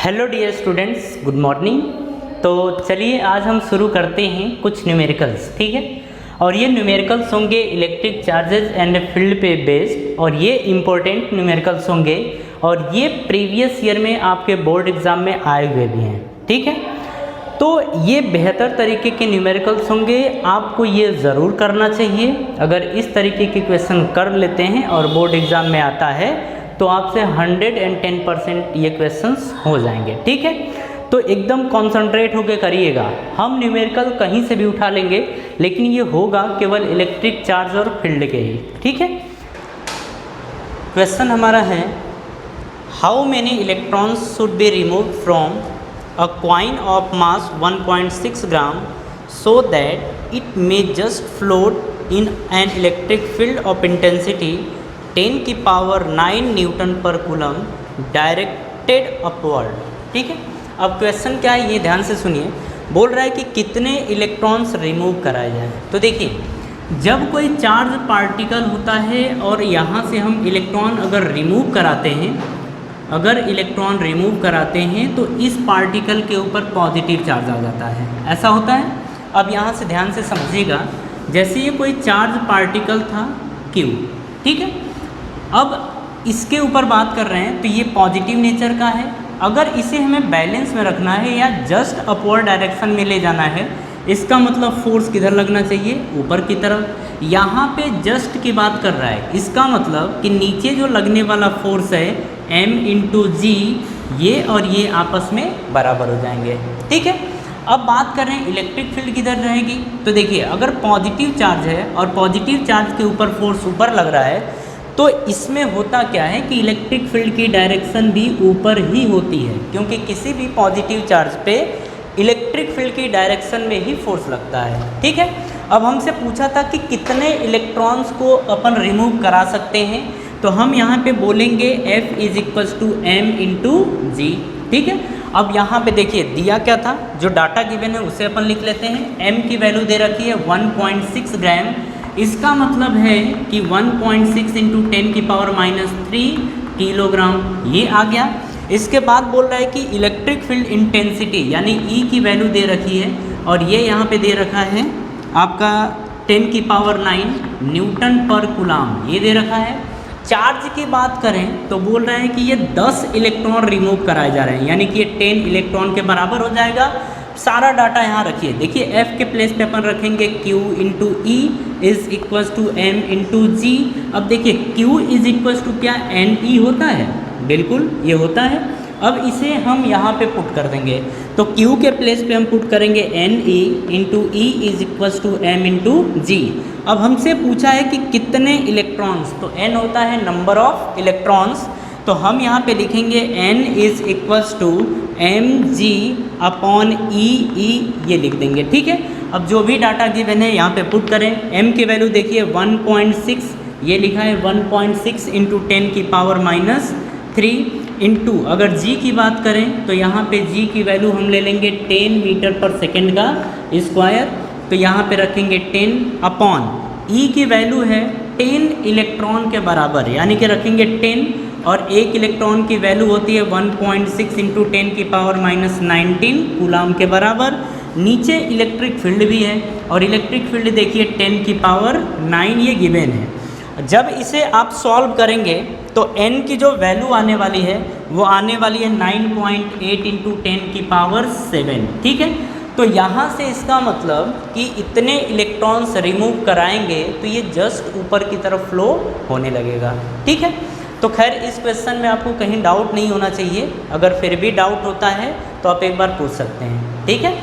Hello dear students, good morning. तो चलिए आज हम शुरू करते हैं कुछ न्यूमेरिकल्स, ठीक है। और ये न्यूमेरिकल्स होंगे इलेक्ट्रिक चार्जेस एंड फील्ड पे बेस्ड, और ये इम्पोर्टेंट न्यूमेरिकल्स होंगे और ये प्रीवियस ईयर में आपके बोर्ड एग्ज़ाम में आए हुए भी हैं, ठीक है। तो ये बेहतर तरीके के न्यूमेरिकल्स होंगे, आपको ये ज़रूर करना चाहिए। अगर इस तरीके के क्वेश्चन कर लेते हैं और बोर्ड एग्ज़ाम में आता है तो आपसे 110% ये क्वेश्चंस हो जाएंगे, ठीक है। तो एकदम कॉन्संट्रेट होकर करिएगा। हम न्यूमेरिकल कहीं से भी उठा लेंगे, लेकिन ये होगा केवल इलेक्ट्रिक चार्ज और फील्ड के ही, ठीक है। क्वेश्चन हमारा है, how many electrons should be remove from a coin of mass 1.6 gram so that it may just float in an electric field of intensity 10 की पावर 9 न्यूटन पर कूलम डायरेक्टेड अपवर्ड, ठीक है। अब क्वेश्चन क्या है ये ध्यान से सुनिए। बोल रहा है कि कितने इलेक्ट्रॉन्स रिमूव कराए जाए। तो देखिए, जब कोई चार्ज पार्टिकल होता है और यहाँ से हम इलेक्ट्रॉन अगर रिमूव कराते हैं, तो इस पार्टिकल के ऊपर पॉजिटिव चार्ज आ जाता है, ऐसा होता है। अब यहाँ से ध्यान से समझिएगा, जैसे ये कोई चार्ज पार्टिकल था Q, ठीक है। अब इसके ऊपर बात कर रहे हैं तो ये पॉजिटिव नेचर का है। अगर इसे हमें बैलेंस में रखना है या जस्ट अपवर्ड डायरेक्शन में ले जाना है, इसका मतलब फोर्स किधर लगना चाहिए, ऊपर की तरफ। यहाँ पे जस्ट की बात कर रहा है, इसका मतलब कि नीचे जो लगने वाला फोर्स है m इंटू जी, ये और ये आपस में बराबर हो जाएंगे, ठीक है। अब बात कर रहे हैं इलेक्ट्रिक फील्ड किधर रहेगी। तो देखिए, अगर पॉजिटिव चार्ज है और पॉजिटिव चार्ज के ऊपर फोर्स ऊपर लग रहा है, तो इसमें होता क्या है कि इलेक्ट्रिक फील्ड की डायरेक्शन भी ऊपर ही होती है, क्योंकि किसी भी पॉजिटिव चार्ज पे इलेक्ट्रिक फील्ड की डायरेक्शन में ही फोर्स लगता है, ठीक है। अब हमसे पूछा था कि कितने इलेक्ट्रॉन्स को अपन रिमूव करा सकते हैं, तो हम यहाँ पे बोलेंगे F is equals to m into g, ठीक है। अब यहाँ पे देखिए दिया क्या था, जो डाटा गिवन है उसे अपन लिख लेते हैं। m की वैल्यू दे रखी है 1.6 ग्राम, इसका मतलब है कि 1.6 इंटू 10 की पावर -3 किलोग्राम, ये आ गया। इसके बाद बोल रहा है कि इलेक्ट्रिक फील्ड इंटेंसिटी यानी E की वैल्यू दे रखी है, और ये यहाँ पे दे रखा है आपका 10 की पावर 9 न्यूटन पर कूलम, ये दे रखा है। चार्ज की बात करें तो बोल रहे हैं कि ये 10 इलेक्ट्रॉन रिमूव कराए जा रहे हैं, यानी कि ये 10 इलेक्ट्रॉन के बराबर हो जाएगा। सारा डाटा यहाँ रखिए। देखिए, F के प्लेस पे अपन रखेंगे Q into e is equals to m into g. अब देखिए, Q इज इक्वल्स टू क्या NE होता है, बिल्कुल ये होता है। अब इसे हम यहाँ पे पुट कर देंगे, तो Q के प्लेस पे हम पुट करेंगे NE into e is equals to m into g. अब हमसे पूछा है कि कितने इलेक्ट्रॉन्स, तो n होता है नंबर ऑफ इलेक्ट्रॉन्स, तो हम यहाँ पे लिखेंगे n is equals to mg upon e, ये लिख देंगे, ठीक है। अब जो भी डाटा गिवन है यहाँ पे पुट करें। m की वैल्यू देखिए 1.6, ये लिखा है 1.6 इंटू 10 की पावर -3 इंटू, अगर g की बात करें तो यहाँ पे g की वैल्यू हम ले लेंगे 10 मीटर पर सेकेंड का स्क्वायर, तो यहाँ पे रखेंगे 10 अपॉन E की वैल्यू है 10 इलेक्ट्रॉन के बराबर, यानी कि रखेंगे 10, और एक इलेक्ट्रॉन की वैल्यू होती है 1.6 इंटू 10 की पावर -19 कूलम के बराबर। नीचे इलेक्ट्रिक फील्ड भी है, और इलेक्ट्रिक फील्ड देखिए 10 की पावर 9 ये गिवन है। जब इसे आप सॉल्व करेंगे तो n की जो वैल्यू आने वाली है वो आने वाली है 9.8 इंटू 10 की पावर 7, ठीक है। तो यहाँ से इसका मतलब कि इतने इलेक्ट्रॉन्स रिमूव कराएंगे तो ये जस्ट ऊपर की तरफ फ्लो होने लगेगा, ठीक है। तो खैर, इस क्वेश्चन में आपको कहीं डाउट नहीं होना चाहिए। अगर फिर भी डाउट होता है तो आप एक बार पूछ सकते हैं, ठीक है।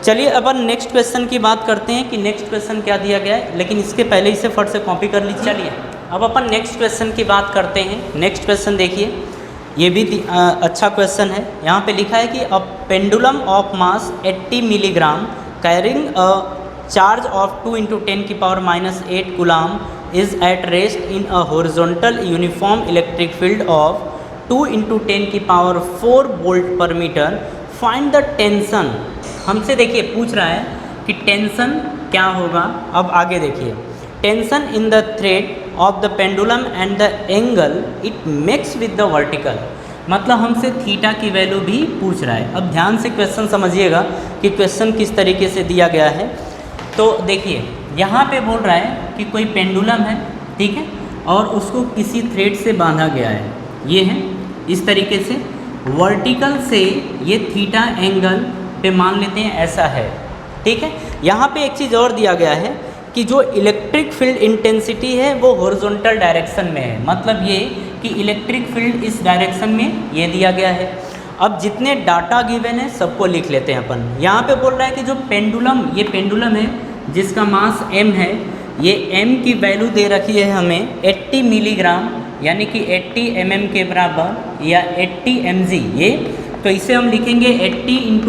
चलिए अपन नेक्स्ट क्वेश्चन की बात करते हैं कि नेक्स्ट क्वेश्चन क्या दिया गया है, लेकिन इसके पहले इसे फट से कॉपी कर लीजिए। चलिए अब अपन नेक्स्ट क्वेश्चन की बात करते हैं। नेक्स्ट क्वेश्चन देखिए, ये भी अच्छा क्वेश्चन है। यहाँ पे लिखा है कि a pendulum of mass 80 milligram carrying a charge of 2 into 10 की power -8 coulomb is at rest in a horizontal uniform electric field of 2 into 10 की पावर 4 वोल्ट पर मीटर। Find the tension. हमसे देखिए पूछ रहा है कि टेंशन क्या होगा। अब आगे देखिए, tension in the thread of the pendulum and the angle it makes with the vertical। मतलब हमसे थीटा की वैल्यू भी पूछ रहा है। अब ध्यान से क्वेश्चन समझिएगा कि क्वेश्चन किस तरीके से दिया गया है। तो देखिए यहाँ पे बोल रहा है कि कोई पेंडुलम है, ठीक है, और उसको किसी थ्रेड से बांधा गया है, ये है इस तरीके से वर्टिकल से, ये थीटा एंगल पे मान लेते हैं ऐसा है, ठीक है। यहाँ पे एक चीज़ और दिया गया है कि जो इलेक्ट्रिक फील्ड इंटेंसिटी है वो हॉरिजॉन्टल डायरेक्शन में है, मतलब ये कि इलेक्ट्रिक फील्ड इस डायरेक्शन में ये दिया गया है। अब जितने डाटा गिवन है सबको लिख लेते हैं अपन। यहाँ पे बोल रहा है कि जो पेंडुलम, ये पेंडुलम है जिसका मास m है, ये m की वैल्यू दे रखी है हमें 80 मिलीग्राम, यानी कि 80 mm के बराबर या 80 mg, ये तो इसे हम लिखेंगे 80 ×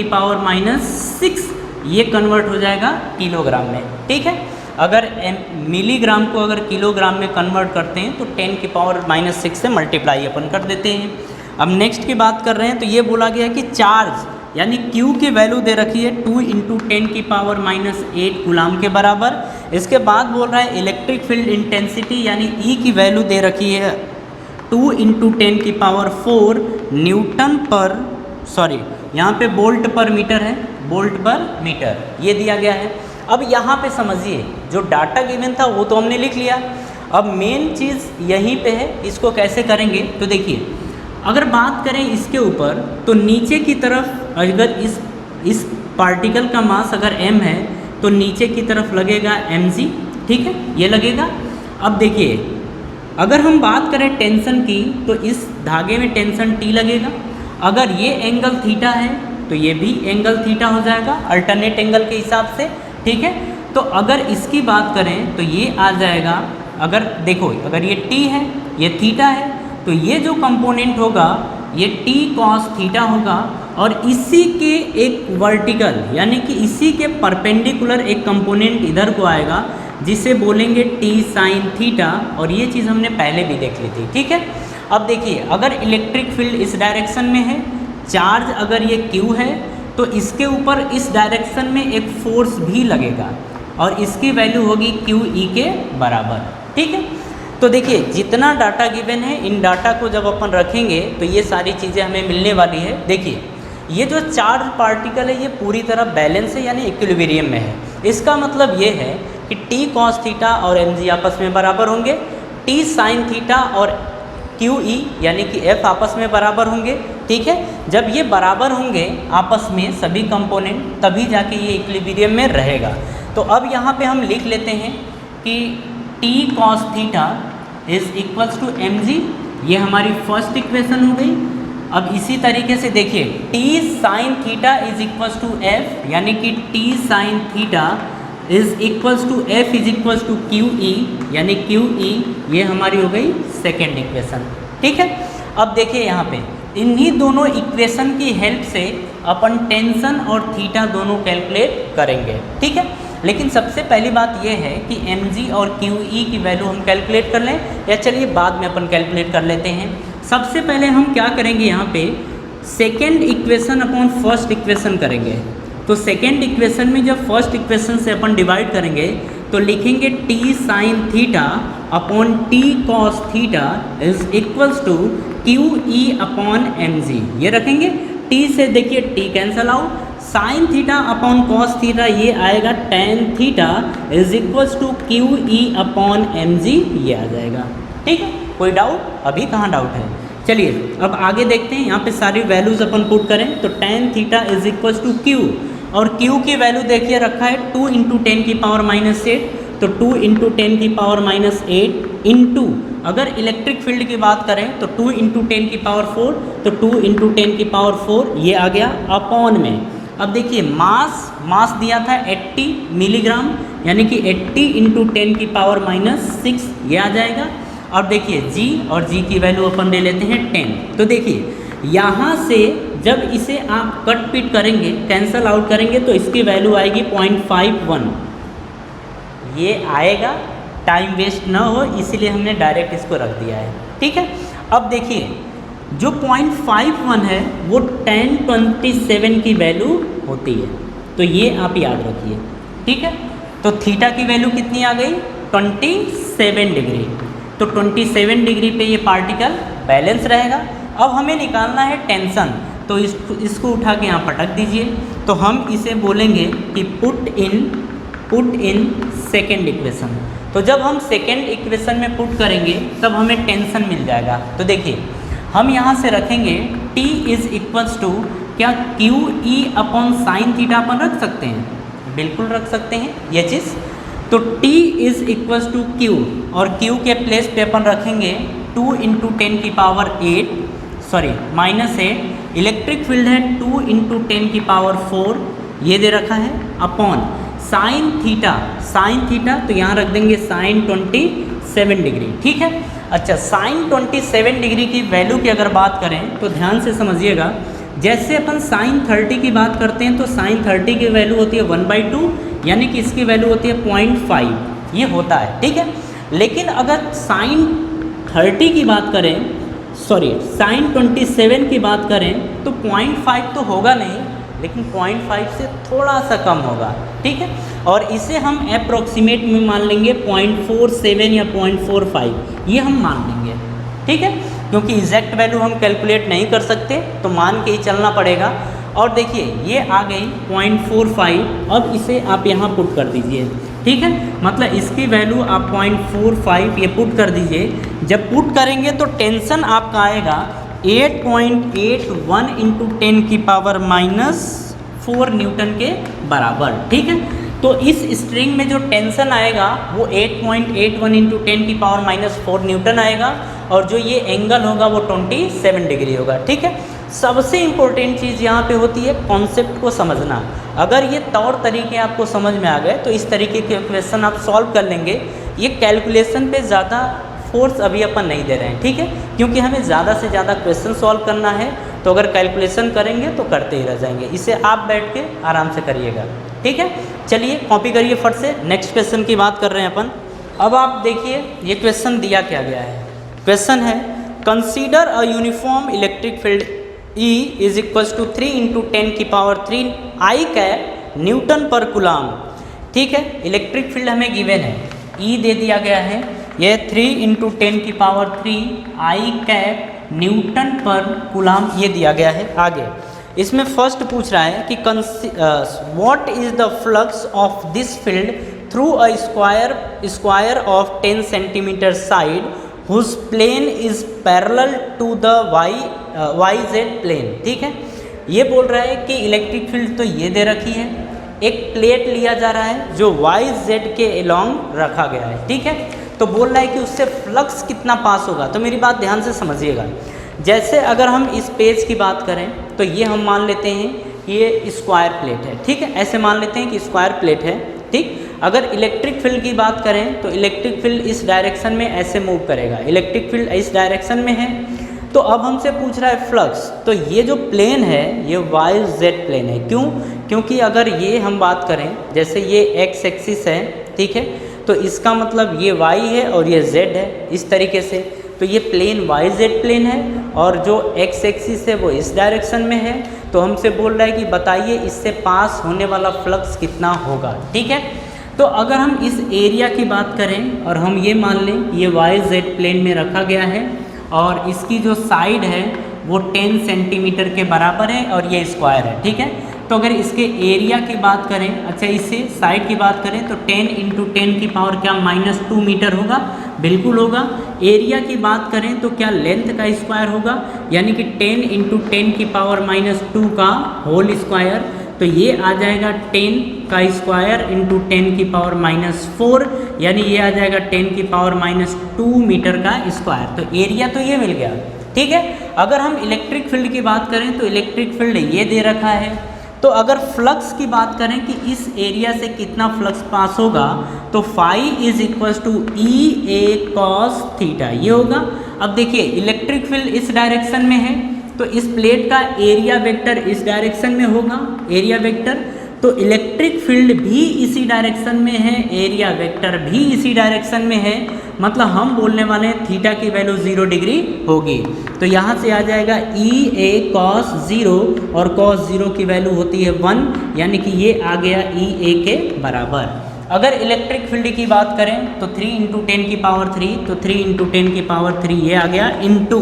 10⁻⁻⁶, ये कन्वर्ट हो जाएगा किलोग्राम में, ठीक है। अगर मिलीग्राम को अगर किलोग्राम में कन्वर्ट करते हैं तो 10⁻⁻⁶ से मल्टीप्लाई अपन कर देते हैं। अब नेक्स्ट की बात कर रहे हैं तो ये बोला गया कि चार्ज यानी Q की वैल्यू दे रखी है 2 × 10⁻⁸ कूलाम के बराबर। इसके बाद बोल रहा है इलेक्ट्रिक फील्ड इंटेंसिटी यानी E की वैल्यू दे रखी है 2 × 10⁴ न्यूटन पर, सॉरी यहाँ पे वोल्ट पर मीटर है, वोल्ट पर मीटर ये दिया गया है। अब यहाँ पे समझिए जो डाटा गिवन था वो तो हमने लिख लिया, अब मेन चीज़ यहीं पे है, इसको कैसे करेंगे। तो देखिए अगर बात करें इसके ऊपर तो नीचे की तरफ अगर इस पार्टिकल का मास अगर m है तो नीचे की तरफ लगेगा mg, ठीक है, ये लगेगा। अब देखिए अगर हम बात करें टेंशन की तो इस धागे में टेंशन T लगेगा। अगर ये एंगल थीटा है तो ये भी एंगल थीटा हो जाएगा अल्टरनेट एंगल के हिसाब से, ठीक है। तो अगर इसकी बात करें तो ये आ जाएगा, अगर देखो अगर ये T है ये थीटा है तो ये जो कंपोनेंट होगा ये T cos थीटा होगा, और इसी के एक वर्टिकल यानी कि इसी के परपेंडिकुलर एक कंपोनेंट इधर को आएगा जिसे बोलेंगे T sin थीटा, और ये चीज़ हमने पहले भी देख ली थी, ठीक है। अब देखिए अगर इलेक्ट्रिक फील्ड इस डायरेक्शन में है, चार्ज अगर ये Q है तो इसके ऊपर इस डायरेक्शन में एक फोर्स भी लगेगा और इसकी वैल्यू होगी QE के बराबर, ठीक है। तो देखिए जितना डाटा गिवन है इन डाटा को जब अपन रखेंगे तो ये सारी चीज़ें हमें मिलने वाली है। देखिए ये जो चार्ज पार्टिकल है ये पूरी तरह बैलेंस है यानी इक्विलिब्रियम में है। इसका मतलब ये है कि T cos थीटा और mg आपस में बराबर होंगे, T sin थीटा और QE यानी कि F आपस में बराबर होंगे, ठीक है। जब ये बराबर होंगे आपस में सभी कंपोनेंट तभी जाके ये इक्विलिब्रियम में रहेगा। तो अब यहाँ पे हम लिख लेते हैं कि T cos theta is equals to mg, ये हमारी फर्स्ट इक्वेशन हो गई। अब इसी तरीके से देखिए T sin theta is equals to F यानी कि T sin theta is equals to F is equals to QE यानी QE, ये हमारी हो गई सेकेंड इक्वेशन, ठीक है। अब देखिए यहाँ पे इन्हीं दोनों इक्वेशन की हेल्प से अपन टेंशन और थीटा दोनों कैलकुलेट करेंगे, ठीक है। लेकिन सबसे पहली बात यह है कि mg और QE की वैल्यू हम कैलकुलेट कर लें, या चलिए बाद में अपन कैलकुलेट कर लेते हैं। सबसे पहले हम क्या करेंगे यहाँ पे second equation upon first equation करेंगे। तो सेकेंड इक्वेशन में जब फर्स्ट इक्वेशन से अपन डिवाइड करेंगे तो लिखेंगे T sin theta upon T cos theta is equals to QE upon mg, ये रखेंगे। T से देखिए T cancel out, sine theta upon cos theta ये आएगा tan theta is equals to QE upon mg, ये आ जाएगा, ठीक है। कोई डाउट? अभी कहाँ डाउट है। चलिए अब आगे देखते हैं, यहाँ पे सारी वैल्यूज अपन पुट करें तो tan theta is equals to Q, और Q की वैल्यू देखिए रखा है 2 × 10⁻⁸, तो 2 × 10⁻⁸ इंटू अगर इलेक्ट्रिक फील्ड की बात करें तो 2 × 10⁴, तो 2 × 10⁴ ये आ गया अपॉन में। अब देखिए मास दिया था 80 मिलीग्राम यानी कि 80 × 10⁻⁻⁶ ये आ जाएगा। अब देखिए G और G की वैल्यू अपन ले लेते हैं 10। तो देखिए यहाँ से जब इसे आप कट पिट करेंगे, कैंसल आउट करेंगे तो इसकी वैल्यू आएगी 0.51, ये आएगा। टाइम वेस्ट ना हो इसलिए हमने डायरेक्ट इसको रख दिया है, ठीक है। अब देखिए जो 0.51 है वो tan 27 की वैल्यू होती है, तो ये आप याद रखिए, ठीक है। तो थीटा की वैल्यू कितनी आ गई? 27 डिग्री। तो 27 डिग्री पे ये पार्टिकल बैलेंस रहेगा। अब हमें निकालना है टेंशन, तो इसको उठा के यहाँ पटक दीजिए। तो हम इसे बोलेंगे कि पुट इन सेकेंड इक्वेशन। तो जब हम सेकेंड इक्वेशन में पुट करेंगे तब हमें टेंशन मिल जाएगा। तो देखिए हम यहाँ से रखेंगे T इज इक्वल्स टू, क्या क्यू ई अपॉन साइन थीटा अपन रख सकते हैं? बिल्कुल रख सकते हैं ये चीज़। तो T is equals to Q, और Q के प्लेस पे अपन रखेंगे 2 इंटू 10 की पावर 8 -8। इलेक्ट्रिक फील्ड है 2 इंटू 10 की पावर 4, ये दे रखा है, अपॉन साइन थीटा तो यहाँ रख देंगे साइन 27 डिग्री। ठीक है। अच्छा, साइन 27 डिग्री की वैल्यू की अगर बात करें तो ध्यान से समझिएगा, जैसे अपन साइन 30 की बात करते हैं तो साइन 30 की वैल्यू होती है 1/2, यानी कि इसकी वैल्यू होती है 0.5, ये होता है। ठीक है। लेकिन अगर साइन 30 की बात करें, साइन 27 की बात करें तो 0.5 तो होगा नहीं, लेकिन 0.5 से थोड़ा सा कम होगा। ठीक है। और इसे हम अप्रोक्सीमेट में मान लेंगे 0.47 या 0.45, ये हम मान लेंगे। ठीक है। क्योंकि एग्जैक्ट वैल्यू हम कैलकुलेट नहीं कर सकते, तो मान के ही चलना पड़ेगा। और देखिए ये आ गई 0.45, अब इसे आप यहाँ पुट कर दीजिए। ठीक है। मतलब इसकी वैल्यू आप 0.45 ये पुट कर दीजिए। जब पुट करेंगे तो टेंशन आपका आएगा 8.81 इंटू 10 की पावर -4 न्यूटन के बराबर। ठीक है। तो इस स्ट्रिंग में जो टेंशन आएगा वो 8.81 इंटू 10 की पावर -4 न्यूटन आएगा, और जो ये एंगल होगा वो 27 डिग्री होगा। ठीक है। सबसे इम्पोर्टेंट चीज़ यहाँ पे होती है कॉन्सेप्ट को समझना। अगर ये तौर तरीके आपको समझ में आ गए तो इस तरीके के क्वेश्चन आप सॉल्व कर लेंगे। ये कैलकुलेशन पे ज़्यादा फोर्स अभी अपन नहीं दे रहे हैं। ठीक है। क्योंकि हमें ज़्यादा से ज़्यादा क्वेश्चन सॉल्व करना है, तो अगर कैलकुलेशन करेंगे तो करते ही रह जाएंगे। इसे आप बैठ के आराम से करिएगा। ठीक है। चलिए कॉपी करिए फट से, नेक्स्ट क्वेश्चन की बात कर रहे हैं अपन। अब आप देखिए ये क्वेश्चन दिया क्या गया है। क्वेश्चन है consider a uniform electric field E is equals to 3 into 10 की पावर 3 आई कैप न्यूटन पर कूलाम। ठीक है। इलेक्ट्रिक फील्ड हमें गिवन है, E दे दिया गया है, यह 3 इंटू 10 की पावर 3 आई कैप न्यूटन पर कूलाम ये दिया गया है। आगे इसमें फर्स्ट पूछ रहा है कि what is the flux of this field through a square of 10 centimetre side whose plane is parallel to the YZ plane. ठीक है। ये बोल रहा है कि इलेक्ट्रिक फील्ड तो ये दे रखी है, एक प्लेट लिया जा रहा है जो YZ के अलोंग रखा गया है। ठीक है। तो बोल रहा है कि उससे फ्लक्स कितना पास होगा। तो मेरी बात ध्यान से समझिएगा, जैसे अगर हम इस पेज की बात करें तो ये हम मान लेते हैं ये स्क्वायर प्लेट है। ठीक है। ऐसे मान लेते हैं कि स्क्वायर प्लेट है। ठीक। अगर इलेक्ट्रिक फील्ड की बात करें तो इलेक्ट्रिक फील्ड इस डायरेक्शन में ऐसे मूव करेगा, इलेक्ट्रिक फील्ड इस डायरेक्शन में है। तो अब हमसे पूछ रहा है फ्लक्स, तो ये जो प्लेन है ये YZ प्लेन है। क्यों? क्योंकि अगर ये हम बात करें, जैसे ये X एक्सिस है, ठीक है, तो इसका मतलब ये Y है और ये Z है, इस तरीके से। तो ये प्लेन YZ प्लेन है, और जो X एक्सिस है वो इस डायरेक्शन में है। तो हमसे बोल रहा है कि बताइए इससे पास होने वाला फ्लक्स कितना होगा। ठीक है। तो अगर हम इस एरिया की बात करें और हम ये मान लें ये YZ प्लेन में रखा गया है, और इसकी जो साइड है वो 10 सेंटीमीटर के बराबर है, और ये स्क्वायर है। ठीक है। तो अगर इसके एरिया की बात करें, अच्छा इससे साइड की बात करें तो 10 इंटू 10 की पावर क्या -2 मीटर होगा? बिल्कुल होगा। एरिया की बात करें तो क्या लेंथ का स्क्वायर होगा, यानी कि 10 इंटू 10 की पावर -2 का होल स्क्वायर। तो ये आ जाएगा 10 का स्क्वायर इंटू 10 की पावर -4, यानी ये आ जाएगा 10 की पावर -2 मीटर का स्क्वायर। तो एरिया तो ये मिल गया। ठीक है। अगर हम इलेक्ट्रिक फील्ड की बात करें तो इलेक्ट्रिक फील्ड ये दे रखा है। तो अगर फ्लक्स की बात करें कि इस एरिया से कितना फ्लक्स पास होगा, तो phi is equals to EA cos theta, ये होगा। अब देखिए इलेक्ट्रिक फील्ड इस डायरेक्शन में है, तो इस प्लेट का एरिया वेक्टर इस डायरेक्शन में होगा, एरिया वेक्टर। तो इलेक्ट्रिक फील्ड भी इसी डायरेक्शन में है, एरिया वेक्टर भी इसी डायरेक्शन में है, मतलब हम बोलने वाले हैं थीटा की वैल्यू 0 डिग्री होगी। तो यहाँ से आ जाएगा EA cos 0, और cos 0 की वैल्यू होती है 1, यानी कि ये आ गया EA के बराबर। अगर इलेक्ट्रिक फील्ड की बात करें तो 3 इंटू 10 की पावर 3, तो 3 इंटू 10 की पावर 3 ये आ गया, इंटू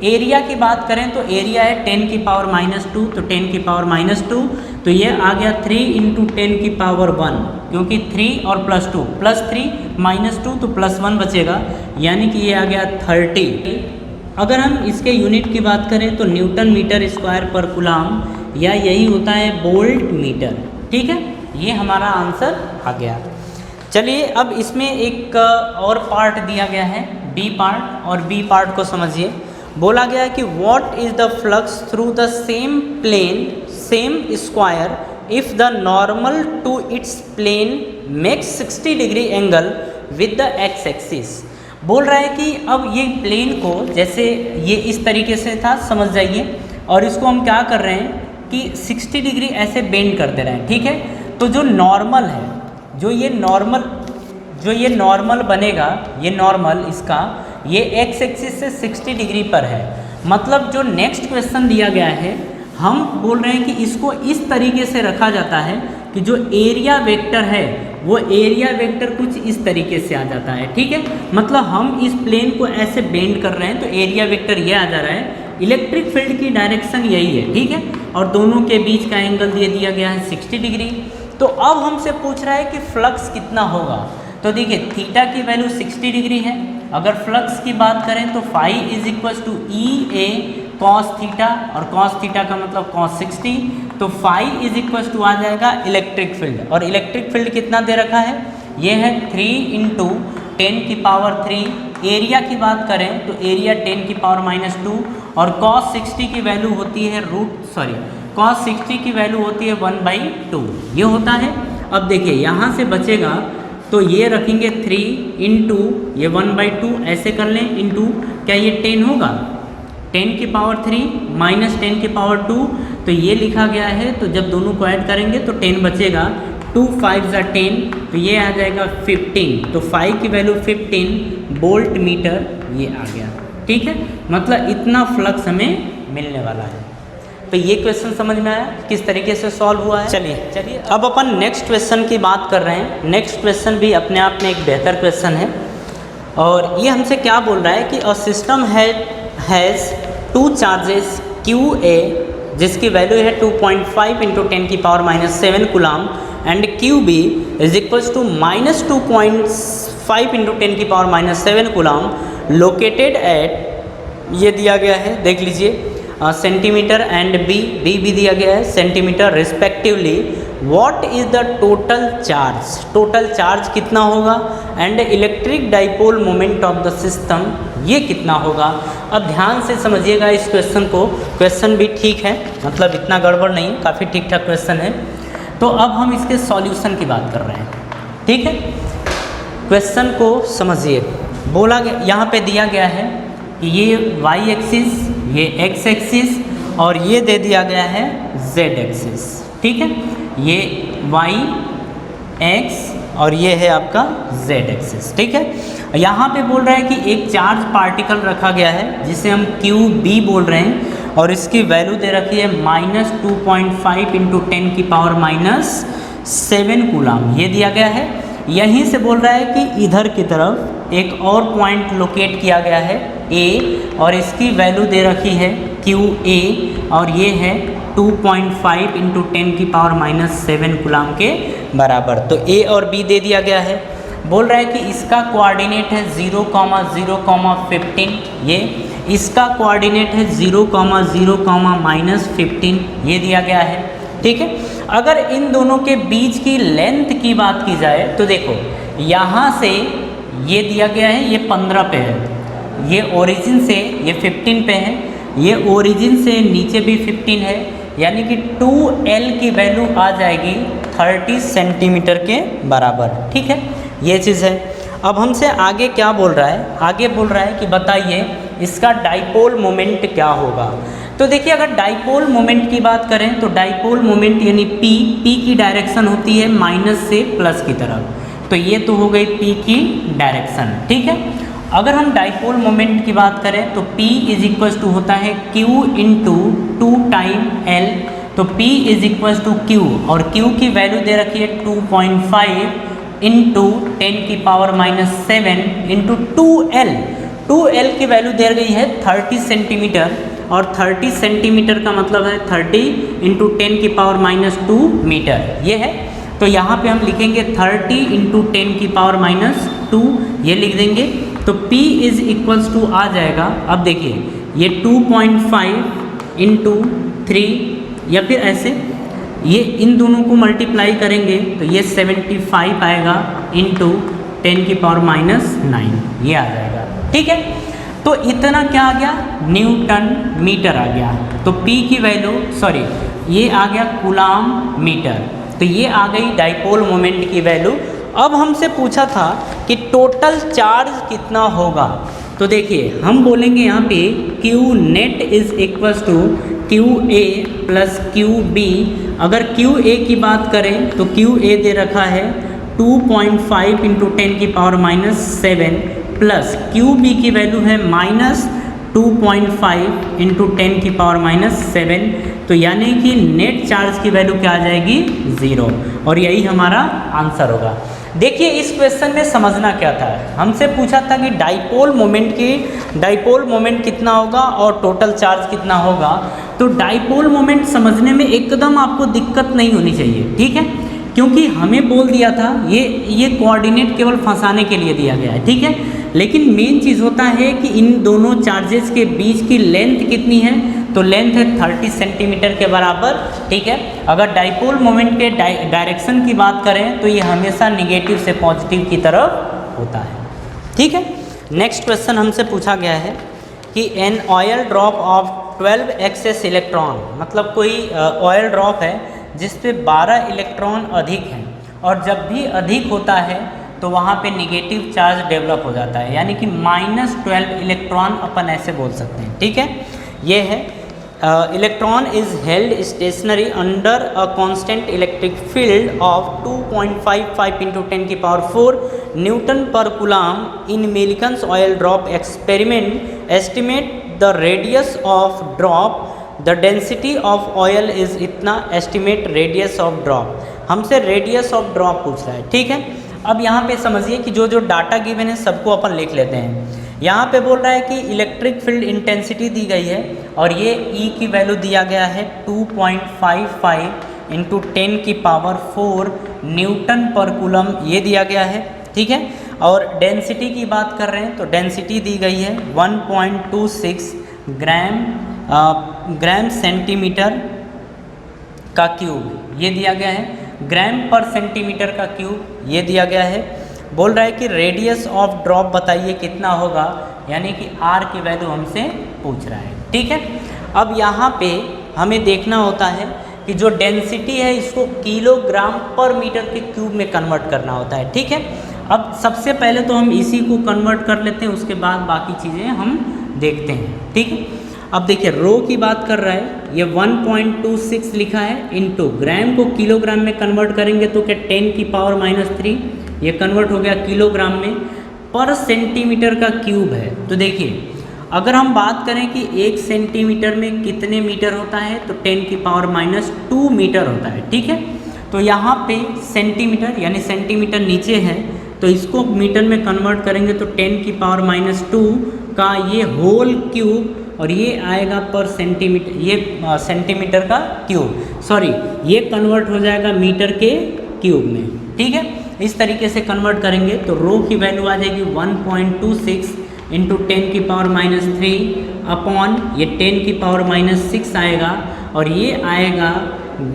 एरिया की बात करें तो एरिया है 10 की पावर -2, तो 10 की पावर -2, तो ये आ गया 3 × 10 की पावर 1, क्योंकि 3 और +2 +3 -2 तो +1 बचेगा, यानी कि ये आ गया 30। अगर हम इसके यूनिट की बात करें तो न्यूटन मीटर स्क्वायर पर कूलम, या यही होता है वोल्ट मीटर। ठीक है, ये हमारा आंसर आ गया। चलिए अब इसमें एक और पार्ट दिया गया है, बी पार्ट, और बी पार्ट को समझिए। बोला गया है कि what is the flux through the same plane same square if the normal to its plane makes 60 degree angle with the x axis. बोल रहा है कि अब ये प्लेन को, जैसे ये इस तरीके से था, समझ जाइए, और इसको हम क्या कर रहे हैं कि 60 डिग्री ऐसे बेंड कर दे रहे हैं। ठीक है, तो जो नॉर्मल है, जो ये नॉर्मल बनेगा, ये नॉर्मल इसका, ये एक्स एक्सिस से 60 डिग्री पर है। मतलब जो नेक्स्ट क्वेश्चन दिया गया है, हम बोल रहे हैं कि इसको इस तरीके से रखा जाता है कि जो एरिया वेक्टर है वो एरिया वेक्टर कुछ इस तरीके से आ जाता है। ठीक है, मतलब हम इस प्लेन को ऐसे बेंड कर रहे हैं तो एरिया वेक्टर ये आ जा रहा है, इलेक्ट्रिक फील्ड की डायरेक्शन यही है। ठीक है, और दोनों के बीच का एंगल दिया गया है 60 डिग्री। तो अब हमसे पूछ रहा है कि फ्लक्स कितना होगा। तो देखिए थीटा की वैल्यू 60 डिग्री है। अगर फ्लक्स की बात करें तो phi is equal to EA cos theta, और कॉस थीटा का मतलब कॉस 60, तो फाई इज इक्वल टू आ जाएगा इलेक्ट्रिक फील्ड। और इलेक्ट्रिक फील्ड कितना दे रखा है, ये है 3 × 10 की पावर 3। एरिया की बात करें तो एरिया 10 की पावर -2, और कॉस 60 की वैल्यू होती है कॉस 60 की वैल्यू होती है 1/2, ये होता है। अब देखिए यहाँ से बचेगा तो ये रखेंगे 3 × ये 1/2 ऐसे कर लें, इंटू क्या ये 10 होगा, 10 की पावर 3 - 10 की पावर 2, तो ये लिखा गया है। तो जब दोनों को ऐड करेंगे तो 10 बचेगा, 2 × 5 = 10, तो ये आ जाएगा 15। तो फाई की वैल्यू 15 वोल्ट मीटर ये आ गया। ठीक है, मतलब इतना फ्लक्स हमें मिलने वाला है। तो ये क्वेश्चन समझ में आया किस तरीके से सॉल्व हुआ है। चलिए अब अपन नेक्स्ट क्वेश्चन की बात कर रहे हैं। नेक्स्ट क्वेश्चन भी अपने आप में एक बेहतर क्वेश्चन है, और ये हमसे क्या बोल रहा है कि a system has 2 charges QA जिसकी वैल्यू है 2.5 × 10 की power -7 coulomb, and QB is equals to -2.5 × 10 की पावर -7 कूलम, लोकेटेड एट, ये दिया गया है, देख लीजिए, सेंटीमीटर, एंड B भी दिया गया है centimetre respectively. What is the total charge कितना होगा, and electric dipole moment of the system ये कितना होगा। अब ध्यान से समझिएगा इस क्वेश्चन को, क्वेश्चन भी ठीक है, मतलब इतना गड़बड़ नहीं, काफ़ी ठीक ठाक क्वेश्चन है। तो अब हम इसके सॉल्यूशन की बात कर रहे हैं। ठीक है, क्वेश्चन को समझिए। बोला गया, यहाँ पे दिया गया है कि ये y एक्सिस, ये x एक्सिस, और ये दे दिया गया है z एक्सिस। ठीक है, ये y x और ये है आपका z एक्सिस। ठीक है, यहाँ पे बोल रहा है कि एक चार्ज पार्टिकल रखा गया है जिसे हम QB बोल रहे हैं, और इसकी वैल्यू दे रखी है -2.5 × 10 की पावर -7 कूलम, ये दिया गया है। यहीं से बोल रहा है कि इधर की तरफ एक और पॉइंट लोकेट किया गया है A, और इसकी वैल्यू दे रखी है QA, और ये है 2.5 × 10 की पावर -7 कूलम के बराबर। तो A और B दे दिया गया है। बोल रहा है कि इसका कोऑर्डिनेट है 0, 0, 15, ये इसका कोऑर्डिनेट है 0, 0, -15, ये दिया गया है। ठीक है, अगर इन दोनों के बीच की लेंथ की बात की जाए तो देखो यहाँ से ये दिया गया है, ये 15 पे है, ये ओरिजिन से ये 15 पे है, ये ओरिजिन से नीचे भी 15 है, यानी कि 2L की वैल्यू आ जाएगी 30 सेंटीमीटर के बराबर। ठीक है, ये चीज़ है। अब हमसे आगे क्या बोल रहा है, आगे बोल रहा है कि बताइए इसका डाइपोल मोमेंट क्या होगा। तो देखिए अगर डाइपोल मोमेंट की बात करें तो डाइपोल मोमेंट यानी P की डायरेक्शन होती है माइनस से प्लस की तरफ, तो ये तो हो गई P की डायरेक्शन। ठीक है, अगर हम डाइपोल मोमेंट की बात करें तो P इज इक्वल्स टू होता है Q × 2 टाइम L, तो P is equals to Q, और Q की वैल्यू दे रखी है 2.5 × 10 की पावर -7 × 2L, 2L की वैल्यू दे गई है 30 सेंटीमीटर, और 30 सेंटीमीटर का मतलब है 30 इंटू 10 की पावर माइनस 2 मीटर, ये है। तो यहाँ पे हम लिखेंगे 30 इंटू 10 की पावर माइनस 2, ये लिख देंगे। तो P इज इक्वल्स टू आ जाएगा, अब देखिए ये 2.5 इंटू 3, या फिर ऐसे ये इन दोनों को मल्टीप्लाई करेंगे तो ये 75 आएगा इंटू 10 की पावर माइनस 9, ये आ जाएगा, ठीक है। तो इतना क्या आ गया, न्यूटन मीटर आ गया। तो P की वैल्यू, सॉरी ये आ गया कूलाम मीटर, तो ये आ गई डाइपोल मोमेंट की वैल्यू। अब हमसे पूछा था कि टोटल चार्ज कितना होगा, तो देखिए हम बोलेंगे यहाँ पे Q net is equals to QA plus QB। अगर QA की बात करें तो QA दे रखा है 2.5 इंटू 10 की पावर माइनस 7 प्लस QB की वैल्यू है माइनस 2.5 इंटू 10 की पावर माइनस 7, तो यानी कि नेट चार्ज की वैल्यू क्या आ जाएगी, 0, और यही हमारा आंसर होगा। देखिए इस क्वेश्चन में समझना क्या था, हमसे पूछा था कि डाइपोल मोमेंट कितना होगा और टोटल चार्ज कितना होगा। तो डाइपोल मोमेंट समझने में एकदम आपको दिक्कत नहीं होनी चाहिए, ठीक है, क्योंकि हमें बोल दिया था ये कोऑर्डिनेट केवल फंसाने के लिए दिया गया है, ठीक है। लेकिन मेन चीज़ होता है कि इन दोनों चार्जेस के बीच की लेंथ कितनी है, तो लेंथ है 30 सेंटीमीटर के बराबर, ठीक है। अगर डाइपोल मोमेंट के डायरेक्शन की बात करें तो ये हमेशा निगेटिव से पॉजिटिव की तरफ होता है, ठीक है। नेक्स्ट क्वेश्चन हमसे पूछा गया है कि an oil drop of 12 excess electron, मतलब कोई ऑयल ड्रॉप है जिस पे 12 इलेक्ट्रॉन अधिक हैं, और जब भी अधिक होता है तो वहाँ पे निगेटिव चार्ज डेवलप हो जाता है, यानी कि -12 इलेक्ट्रॉन अपन ऐसे बोल सकते हैं, ठीक है। ये है electron is held stationary under a constant electric field of 2.55 into 10 की पावर 4 न्यूटन पर coulomb in Millikan's oil drop experiment, estimate the radius of drop, the density of oil is इतना, एस्टिमेट रेडियस ऑफ ड्रॉप। हमसे radius of drop पूछ रहा है, ठीक है। अब यहाँ पे समझिए कि जो डाटा गिवन है सबको अपन लिख लेते हैं। यहाँ पे बोल रहा है कि इलेक्ट्रिक फील्ड इंटेंसिटी दी गई है, और ये E की वैल्यू दिया गया है 2.55 इंटू 10 की पावर 4 न्यूटन पर कूलम, ये दिया गया है, ठीक है। और डेंसिटी की बात कर रहे हैं तो डेंसिटी दी गई है 1.26 ग्राम सेंटीमीटर का क्यूब, ये दिया गया है। ग्राम पर सेंटीमीटर का क्यूब, ये दिया गया है। बोल रहा है कि रेडियस ऑफ ड्रॉप बताइए कितना होगा, यानी कि R की वैल्यू हमसे पूछ रहा है, ठीक है। अब यहाँ पे हमें देखना होता है कि जो डेंसिटी है इसको किलोग्राम पर मीटर के क्यूब में कन्वर्ट करना होता है, ठीक है। अब सबसे पहले तो हम इसी को कन्वर्ट कर लेते हैं, उसके बाद बाकी चीज़ें हम देखते हैं, ठीक है। अब देखिए रो की बात कर रहा है, ये 1.26 लिखा है, इनटू ग्राम को किलोग्राम में कन्वर्ट करेंगे तो क्या 10 की पावर माइनस 3, ये कन्वर्ट हो गया किलोग्राम में, पर सेंटीमीटर का क्यूब है। तो देखिए अगर हम बात करें कि 1 सेंटीमीटर में कितने मीटर होता है, तो 10 की पावर माइनस 2 मीटर होता है, ठीक है। तो यहाँ पे सेंटीमीटर, यानी सेंटीमीटर नीचे है, तो इसको मीटर में कन्वर्ट करेंगे तो 10 की पावर माइनस 2 का ये होल क्यूब, और ये आएगा पर सेंटीमीटर, ये सेंटीमीटर का क्यूब, सॉरी ये कन्वर्ट हो जाएगा मीटर के क्यूब में, ठीक है। इस तरीके से कन्वर्ट करेंगे तो रो की वैल्यू आ जाएगी 1.26 इंटू 10 की पावर माइनस 3 अपॉन ये 10 की पावर माइनस 6 आएगा, और ये आएगा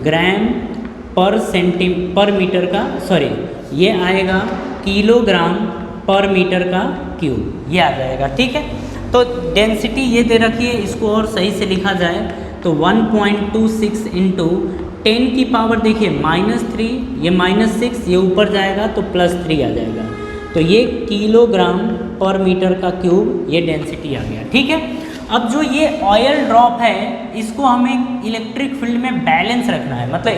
ग्राम पर मीटर का, सॉरी ये आएगा किलोग्राम पर मीटर का क्यूब, ये आ जाएगा, ठीक है। तो डेंसिटी ये दे रखी है, इसको और सही से लिखा जाए तो 1.26 इंटू 10 की पावर देखिए -3, ये -6, ये ऊपर जाएगा तो +3 आ जाएगा, तो ये किलोग्राम पर मीटर का क्यूब, ये डेंसिटी आ गया, ठीक है। अब जो ये ऑयल ड्रॉप है इसको हमें इलेक्ट्रिक फील्ड में बैलेंस रखना है, मतलब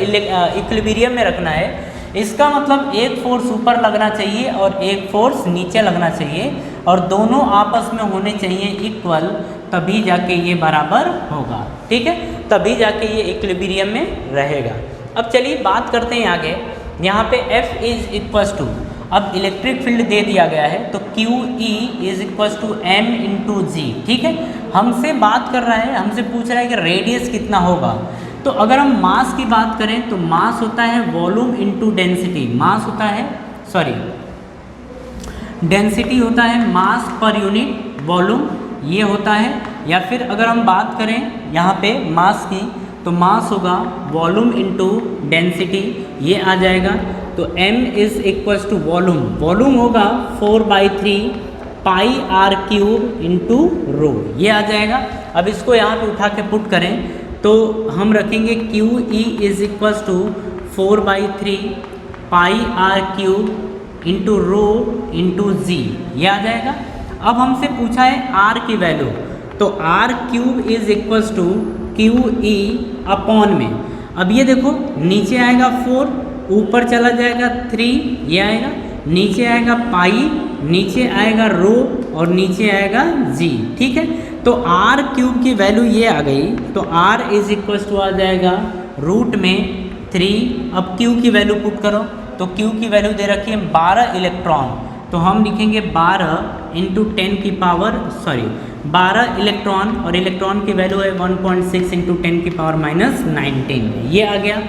इक्विलिब्रियम में रखना है। इसका मतलब एक फोर्स ऊपर लगना चाहिए और एक फोर्स नीचे लगना चाहिए, और दोनों आपस में होने चाहिए इक्वल, तभी जाके ये बराबर होगा, ठीक है, तभी जाके ये इक्विलिब्रियम में रहेगा। अब चलिए बात करते हैं आगे। यहाँ पे F इज इक्वल्स टू, अब इलेक्ट्रिक फील्ड दे दिया गया है तो Q e is equal to m into g. ठीक है, हमसे बात कर रहा है, हमसे पूछ रहा है कि रेडियस कितना होगा। तो अगर हम मास की बात करें तो मास होता है वॉल्यूम इंटू डेंसिटी, मास होता है डेंसिटी होता है मास पर यूनिट वॉल्यूम, ये होता है। या फिर अगर हम बात करें यहाँ पे मास की तो मास होगा वॉल्यूम इंटू डेंसिटी, ये आ जाएगा। तो m is equals to volume, volume होगा 4/3 pi are cube into rho, ये आ जाएगा। अब इसको यहाँ पे उठा के पुट करें तो हम रखेंगे Q e is equals to 4/3 pi are cube into rho into g, ये आ जाएगा। अब हमसे पूछा है आर की वैल्यू, तो R cube is equals to Q E upon में, अब ये देखो नीचे आएगा 4, ऊपर चला जाएगा 3, ये आएगा, नीचे आएगा पाई, नीचे आएगा रो और नीचे आएगा जी। ठीक है, तो आर क्यूब की वैल्यू ये आ गई, तो आर इज इक्वल्स टू आ जाएगा रूट में 3। अब क्यू की वैल्यू पुट करो, तो क्यू की वैल्यू दे रखी है 12 इलेक्ट्रॉन, तो हम लिखेंगे 12 इंटू 10 की पावर 12 इलेक्ट्रॉन, और इलेक्ट्रॉन की वैल्यू है 1.6 इंटू 10 की पावर -19, ये आ गया।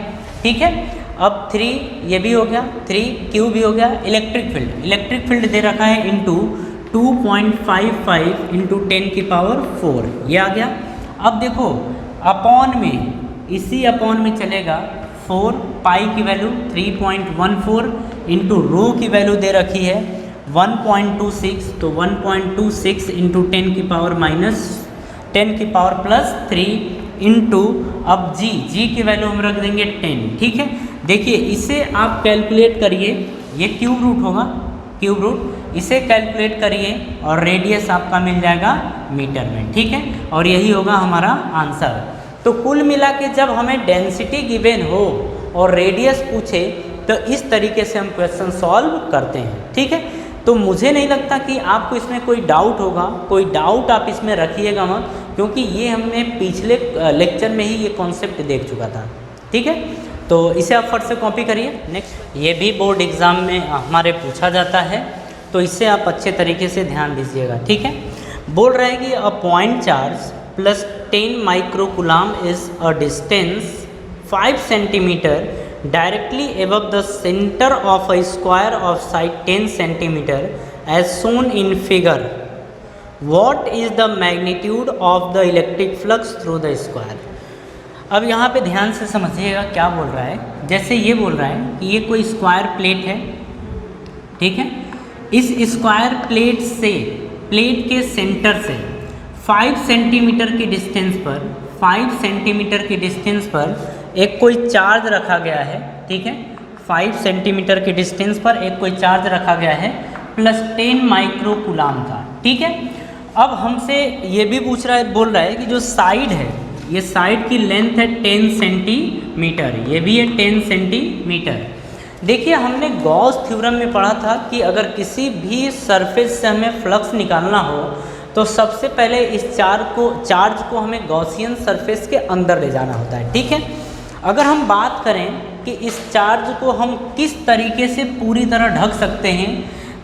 ठीक है, अब 3 ये भी हो गया, 3 क्यू भी हो गया। इलेक्ट्रिक फील्ड दे रखा है इंटू 2.55 इंटू 10 की पावर 4, ये आ गया। अब देखो अपॉन में, इसी अपॉन में चलेगा 4, पाई की वैल्यू 3.14 इंटू रो की वैल्यू दे रखी है 1.26, तो 1.26 इंटू 10 की पावर -10 की पावर +3 इंटू, अब जी की वैल्यू हम रख देंगे 10। ठीक है, देखिए इसे आप कैलकुलेट करिए, ये क्यूब रूट होगा, क्यूब रूट, इसे कैलकुलेट करिए और रेडियस आपका मिल जाएगा मीटर में। ठीक है, और यही होगा हमारा आंसर। तो कुल मिला के जब हमें डेंसिटी गिवन हो और रेडियस पूछे तो इस तरीके से हम क्वेश्चन सॉल्व करते हैं। ठीक है, तो मुझे नहीं लगता कि आपको इसमें कोई डाउट होगा, कोई डाउट आप इसमें रखिएगा मत, क्योंकि ये हमने पिछले लेक्चर में ही ये कॉन्सेप्ट देख चुका था। ठीक है, तो इसे आप फट से कॉपी करिए। नेक्स्ट, ये भी बोर्ड एग्ज़ाम में हमारे पूछा जाता है, तो इससे आप अच्छे तरीके से ध्यान दीजिएगा। ठीक है, बोल रहा है कि a point charge plus 10 microcoulomb is a distance 5 centimetre directly above the center of a square of side 10 centimeter as shown in figure. What is the magnitude of the electric flux through the square? अब यहाँ पे ध्यान से समझिएगा क्या बोल रहा है। जैसे ये बोल रहा है कि ये कोई स्क्वायर प्लेट है, ठीक है, इस स्क्वायर प्लेट से, प्लेट के सेंटर से 5 सेंटीमीटर की डिस्टेंस पर, 5 सेंटीमीटर की डिस्टेंस पर एक कोई चार्ज रखा गया है। ठीक है, 5 सेंटीमीटर के डिस्टेंस पर एक कोई चार्ज रखा गया है प्लस 10 माइक्रोकुलाम का। ठीक है, अब हमसे ये भी पूछ रहा है, बोल रहा है कि जो साइड है, ये साइड की लेंथ है 10 सेंटीमीटर, ये भी है 10 सेंटीमीटर। देखिए हमने गॉस थ्योरम में पढ़ा था कि अगर किसी भी सरफेस से हमें फ्लक्स निकालना हो तो सबसे पहले इस चार्ज को हमें गॉसियन सरफेस के अंदर ले जाना होता है। ठीक है, अगर हम बात करें कि इस चार्ज को हम किस तरीके से पूरी तरह ढक सकते हैं,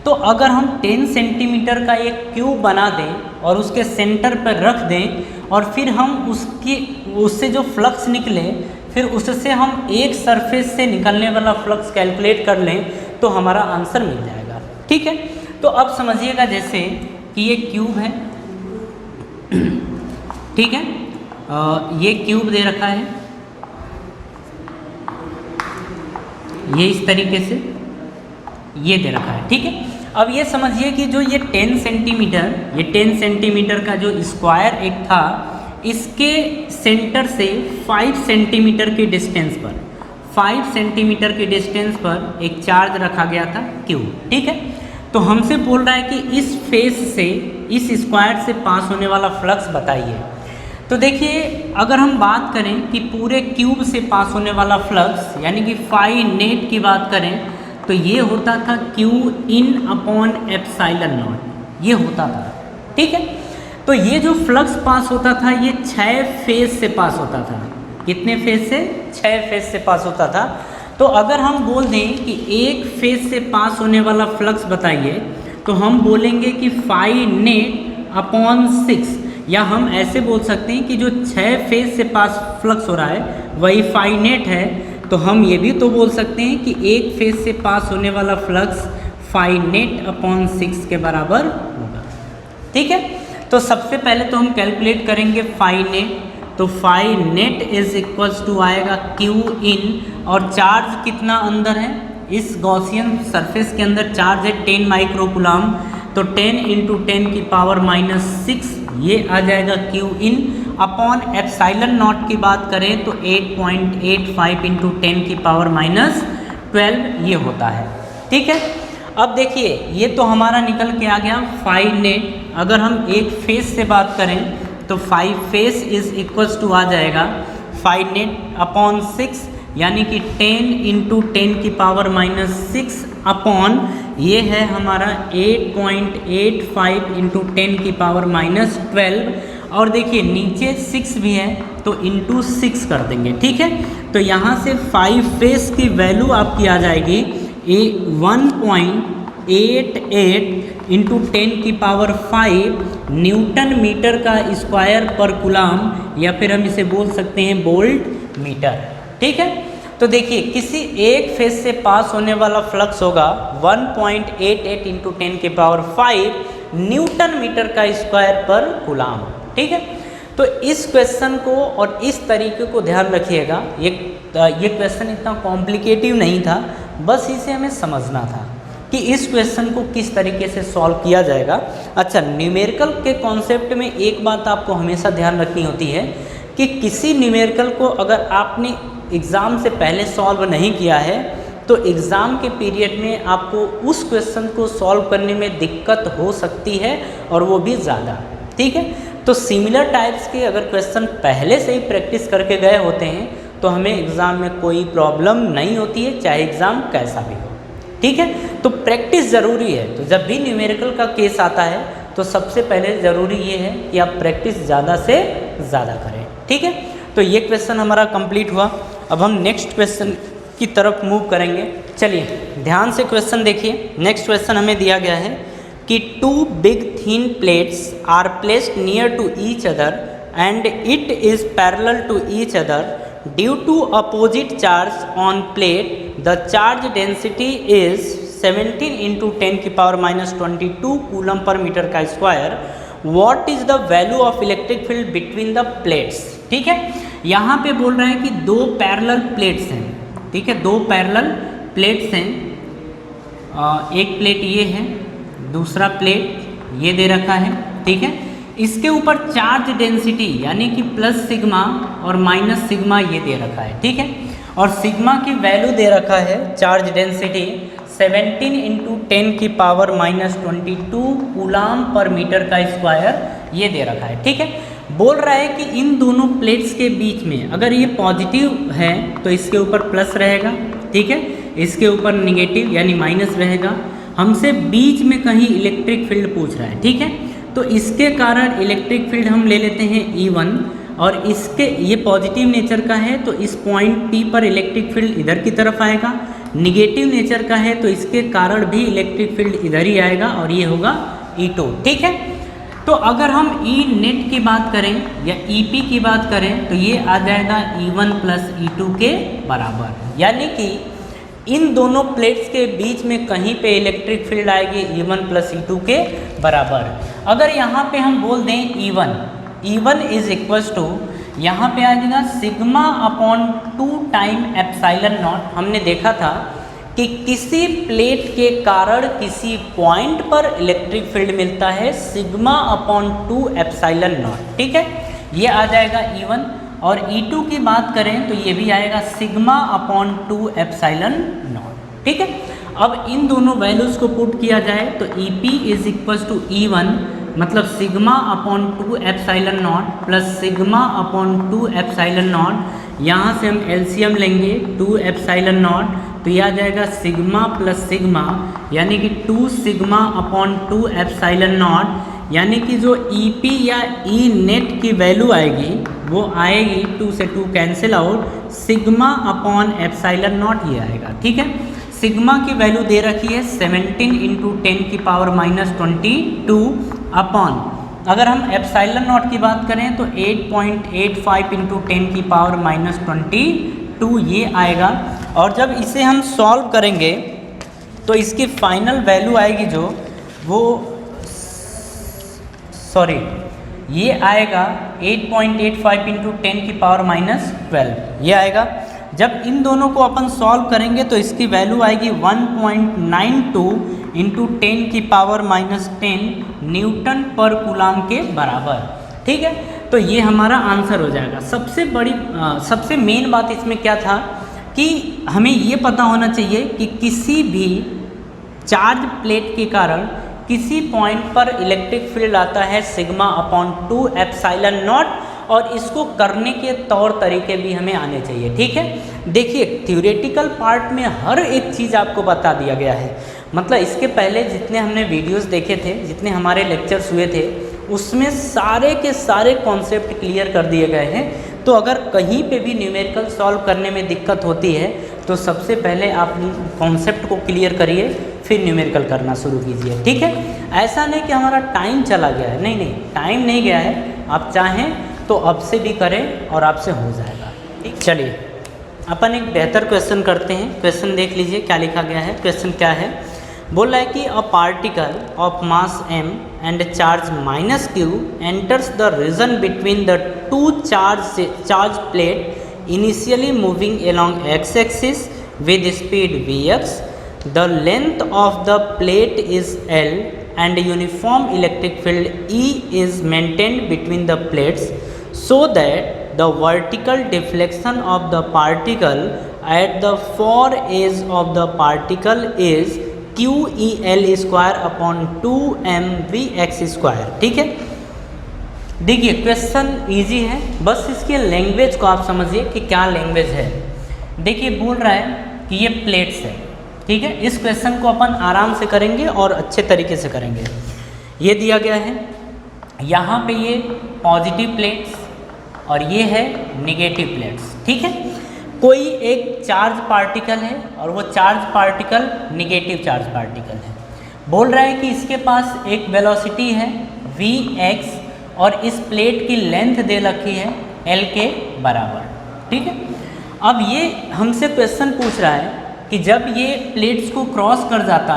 तो अगर हम 10 सेंटीमीटर का एक क्यूब बना दें और उसके सेंटर पर रख दें और फिर हम उससे जो फ्लक्स निकले, फिर उससे हम एक सरफेस से निकलने वाला फ्लक्स कैलकुलेट कर लें तो हमारा आंसर मिल जाएगा। ठीक है, तो अब समझिएगा जैसे कि ये क्यूब है, ठीक है, ये क्यूब दे रखा है, ये इस तरीके से ये दे रखा है। ठीक है, अब ये समझिए कि जो ये 10 सेंटीमीटर, ये 10 सेंटीमीटर का जो स्क्वायर एक था, इसके सेंटर से 5 सेंटीमीटर के डिस्टेंस पर, 5 सेंटीमीटर के डिस्टेंस पर एक चार्ज रखा गया था क्यूब। ठीक है, तो हमसे बोल रहा है कि इस फेस से, इस स्क्वायर से पास होने वाला फ्लक्स बताइए। तो देखिए अगर हम बात करें कि पूरे क्यूब से पास होने वाला फ्लक्स यानी कि फाई नेट की बात करें तो ये होता था Q in upon epsilon not, ये होता था। ठीक है, तो ये जो फ्लक्स पास होता था ये 6 फेज से पास होता था। कितने फेज से? 6 फेज से पास होता था। तो अगर हम बोल दें कि एक फेज से पास होने वाला फ्लक्स बताइए, तो हम बोलेंगे कि फाई नेट अपॉन 6, या हम ऐसे बोल सकते हैं कि जो 6 फेज से पास फ्लक्स हो रहा है वही फाई नेट है। तो हम ये भी तो बोल सकते हैं कि एक फेज से पास होने वाला फ्लक्स फाई नेट अपॉन 6 के बराबर होगा। ठीक है, तो सबसे पहले तो हम कैलकुलेट करेंगे फाई नेट। तो phi net is equals to आएगा क्यू इन, और चार्ज कितना अंदर है, इस गॉसियन सरफेस के अंदर चार्ज है 10 माइक्रोकुलाम, तो 10 इंटू 10 की पावर -6 ये आ जाएगा Q in, upon epsilon not की बात करें तो 8.85 इंटू 10 की पावर -12 ये होता है। ठीक है, अब देखिए ये तो हमारा निकल के आ गया फाई नेट। अगर हम एक फेज से बात करें तो phi phase is equals to आ जाएगा फाई नेट अपॉन 6, यानी कि 10 इंटू 10 की पावर -6 अपॉन ये है हमारा 8.85 इंटू 10 की पावर -12, और देखिए नीचे 6 भी है तो इंटू 6 कर देंगे। ठीक है, तो यहाँ से फाई फेज की वैल्यू आपकी आ जाएगी 1.88 इंटू 10 की पावर 5 न्यूटन मीटर का स्क्वायर पर कूलाम, या फिर हम इसे बोल सकते हैं वोल्ट मीटर। ठीक है, तो देखिए किसी एक फेज से पास होने वाला फ्लक्स होगा 1.88 इंटू 10 की पावर 5 न्यूटन मीटर का स्क्वायर पर कूलाम। ठीक है, तो इस क्वेश्चन को और इस तरीके को ध्यान रखिएगा। ये क्वेश्चन इतना कॉम्प्लिकेटिव नहीं था, बस इसे हमें समझना था कि इस क्वेश्चन को किस तरीके से सॉल्व किया जाएगा। अच्छा, न्यूमेरिकल के कॉन्सेप्ट में एक बात आपको हमेशा ध्यान रखनी होती है कि किसी न्यूमेरिकल को अगर आपने एग्ज़ाम से पहले सॉल्व नहीं किया है तो एग्ज़ाम के पीरियड में आपको उस क्वेश्चन को सॉल्व करने में दिक्कत हो सकती है, और वो भी ज़्यादा। ठीक है, तो सिमिलर टाइप्स के अगर क्वेश्चन पहले से ही प्रैक्टिस करके गए होते हैं तो हमें एग्ज़ाम में कोई प्रॉब्लम नहीं होती है, चाहे एग्ज़ाम कैसा भी हो। ठीक है, तो प्रैक्टिस ज़रूरी है। तो जब भी न्यूमेरिकल का केस आता है तो सबसे पहले ज़रूरी ये है कि आप प्रैक्टिस ज़्यादा से ज़्यादा करें। ठीक है, तो ये क्वेश्चन हमारा कंप्लीट हुआ। अब हम नेक्स्ट क्वेश्चन की तरफ मूव करेंगे। चलिए ध्यान से क्वेश्चन देखिए। नेक्स्ट क्वेश्चन हमें दिया गया है कि 2 big thin plates are placed near to each other and it is parallel to each other. Due to opposite charge on plate, the charge density is 17 into 10 की पावर -22 कूलम पर मीटर का square. What is the value of electric field between the plates? ठीक है, यहाँ पे बोल रहा है कि 2 पैरेलल प्लेट्स हैं। ठीक है, 2 पैरेलल प्लेट्स हैं। एक प्लेट ये है, दूसरा प्लेट ये दे रखा है। ठीक है, इसके ऊपर चार्ज डेंसिटी यानी कि प्लस सिग्मा और माइनस सिग्मा ये दे रखा है। ठीक है, और सिग्मा की वैल्यू दे रखा है चार्ज डेंसिटी 17 इंटू 10 की पावर -22 कूलाम पर मीटर का स्क्वायर ये दे रखा है। ठीक है, बोल रहा है कि इन दोनों प्लेट्स के बीच में अगर ये पॉजिटिव है तो इसके ऊपर प्लस रहेगा। ठीक है, इसके ऊपर निगेटिव यानी माइनस रहेगा। हमसे बीच में कहीं इलेक्ट्रिक फील्ड पूछ रहा है। ठीक है, तो इसके कारण इलेक्ट्रिक फील्ड हम ले लेते हैं E1, और इसके ये पॉजिटिव नेचर का है तो इस पॉइंट P पर इलेक्ट्रिक फील्ड इधर की तरफ आएगा। निगेटिव नेचर का है तो इसके कारण भी इलेक्ट्रिक फील्ड इधर ही आएगा और ये होगा E2। ठीक है, तो अगर हम E नेट की बात करें या EP की बात करें तो ये आ जाएगा E1 प्लस E2 के बराबर, यानी कि इन दोनों प्लेट्स के बीच में कहीं पे इलेक्ट्रिक फील्ड आएगी E1 प्लस E2 के बराबर। अगर यहाँ पे हम बोल दें E1 इज इक्वल्स टू, यहाँ पे आ जाएगा sigma upon 2 time epsilon not. हमने देखा था कि किसी प्लेट के कारण किसी पॉइंट पर इलेक्ट्रिक फील्ड मिलता है सिग्मा अपॉन 2 एप्साइलन नॉट। ठीक है, ये आ जाएगा E1, और E2 की बात करें तो ये भी आएगा सिग्मा अपॉन 2 एप्साइलन नॉट। ठीक है, अब इन दोनों वैल्यूज़ को पुट किया जाए तो EP is equals to E1 मतलब sigma upon 2 epsilon not plus sigma upon 2 epsilon not. यहाँ से हम एलसीएम लेंगे 2 एप्साइलन नॉट तो यह आ जाएगा सिग्मा प्लस सिग्मा, यानी कि 2 सिग्मा अपॉन 2 एप्साइलन नॉट। यानी कि जो EP या E नेट की वैल्यू आएगी वो आएगी 2 से 2 cancel out, sigma upon epsilon not ये आएगा। ठीक है, सिग्मा की वैल्यू दे रखी है 17 इंटू 10 की पावर -22 अपॉन, अगर हम एप्सिलॉन नॉट की बात करें तो 8.85 इंटू 10 की पावर -22 ये आएगा। और जब इसे हम सॉल्व करेंगे तो इसकी फाइनल वैल्यू आएगी जो वो ये आएगा 8.85 इंटू 10 की पावर -12 ये आएगा। जब इन दोनों को अपन सॉल्व करेंगे तो इसकी वैल्यू आएगी 1.92 इंटू 10 की पावर -10 न्यूटन पर कूलाम के बराबर। ठीक है, तो ये हमारा आंसर हो जाएगा। सबसे मेन बात इसमें क्या था कि हमें ये पता होना चाहिए कि किसी भी चार्ज प्लेट के कारण किसी पॉइंट पर इलेक्ट्रिक फील्ड आता है सिग्मा अपॉन 2 एप्सिलॉन नॉट, और इसको करने के तौर तरीके भी हमें आने चाहिए। ठीक है, देखिए थ्योरेटिकल पार्ट में हर एक चीज़ आपको बता दिया गया है। मतलब इसके पहले जितने हमने वीडियोस देखे थे, जितने हमारे लेक्चर्स हुए थे, उसमें सारे के सारे कॉन्सेप्ट क्लियर कर दिए गए हैं। तो अगर कहीं पे भी न्यूमेरिकल सॉल्व करने में दिक्कत होती है तो सबसे पहले आप कॉन्सेप्ट को क्लियर करिए, फिर न्यूमेरिकल करना शुरू कीजिए। ठीक है, ऐसा नहीं कि हमारा टाइम चला गया है, नहीं, टाइम नहीं गया है। आप चाहें तो अब से भी करें और आपसे हो जाएगा। ठीक, चलिए अपन एक बेहतर क्वेश्चन करते हैं। क्वेश्चन देख लीजिए क्या लिखा गया है। क्वेश्चन क्या है, बोल रहा है कि a particle of mass m and charge -q enters the region between the two charge plate initially moving along x axis with speed vx. The length of the plate is L and uniform electric field E is maintained between the plates so that the vertical deflection of the particle at the far edge of the particle is QEL square upon 2mvx square। ठीक है, देखिए question easy है, बस इसके language को आप समझिए कि क्या लैंग्वेज है। देखिए बोल रहा है कि ये प्लेट्स है। ठीक है, इस क्वेश्चन को अपन आराम से करेंगे और अच्छे तरीके से करेंगे। ये दिया गया है, यहाँ पे ये पॉजिटिव प्लेट्स और ये है नेगेटिव प्लेट्स। ठीक है, कोई एक चार्ज पार्टिकल है और वो charge particle negative charge particle है। बोल रहा है कि इसके पास एक वेलोसिटी है vx और इस प्लेट की लेंथ दे रखी है l के बराबर। ठीक है, अब ये हमसे क्वेश्चन पूछ रहा है कि जब ये प्लेट्स को क्रॉस कर जाता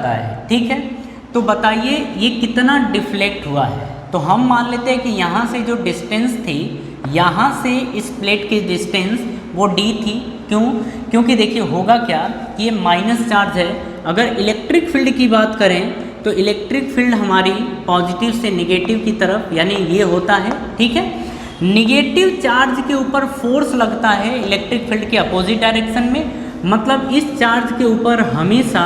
है, ठीक है, तो बताइए ये कितना डिफ्लेक्ट हुआ है। तो हम मान लेते हैं कि यहाँ से जो डिस्टेंस थी, यहाँ से इस प्लेट की डिस्टेंस वो d थी। क्यों? क्योंकि देखिए होगा क्या कि ये माइनस चार्ज है। अगर इलेक्ट्रिक फील्ड की बात करें तो इलेक्ट्रिक फील्ड हमारी पॉजिटिव से नेगेटिव की तरफ, यानी ये होता है। ठीक है, निगेटिव चार्ज के ऊपर फोर्स लगता है इलेक्ट्रिक फील्ड के अपोजिट डायरेक्शन में, मतलब इस चार्ज के ऊपर हमेशा